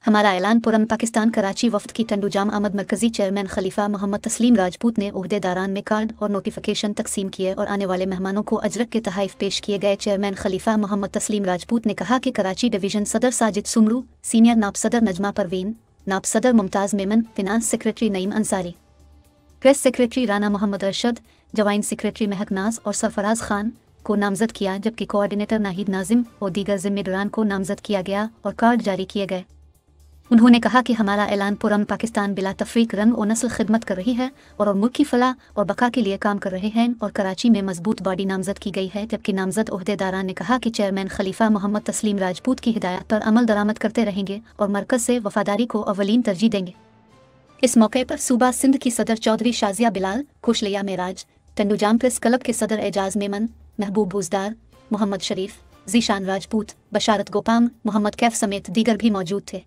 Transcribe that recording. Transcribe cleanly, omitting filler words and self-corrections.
हमारा ऐलान पुरम पाकिस्तान कराची वफ्द की टंडूजाम आमद मरकजी चेयरमैन खलीफा मोहम्मद तस्लीम राजपूत ने ओहदेदारान में कार्ड और नोटिफिकेशन तकसीम किए और आने वाले मेहमानों को अजरक के तहाइफ पेश किए गए। चेयरमैन खलीफा मोहम्मद तस्लीम राजपूत ने कहा कि कराची डिवीज़न सदर साजिद सुमरू, सीनियर नाब सदर नजमा परवीन, नाब सदर Mumtaz Memon, finance secretary Naeem Ansari, press secretary Rana Mohammad Arshad, joint secretary Mehak Naaz और सरफराज खान को नामजद किया, जबकि कोऑर्डिनेटर नाहिद नाजिम और दीगर जिम्मेदारान को नामजद किया गया और कार्ड जारी किए गए। उन्होंने कहा कि हमारा ऐलान पुरम पाकिस्तान बिला तफरीक रंग और नस्ल खिदमत कर रही है और मुल्क की फलाह और बका के लिए काम कर रहे हैं और कराची में मजबूत बॉडी नामजद की गई है। जबकि नामजद ओहदेदारान ने कहा कि चेयरमैन खलीफा मोहम्मद तस्लीम राजपूत की हिदायत पर अमल दरामद करते रहेंगे और मरकज़ से वफादारी को अवलीन तरजीह देंगे। इस मौके पर सूबा सिंध की सदर चौधरी शाजिया बिलाल, खुशलिया मेराज, टंडूजाम प्रेस क्लब के सदर एजाज मेमन, महबूब बुजदार, मोहम्मद शरीफ, जीशान राजपूत, बशारत गोपाम, मोहम्मद कैफ समेत दीगर भी मौजूद थे।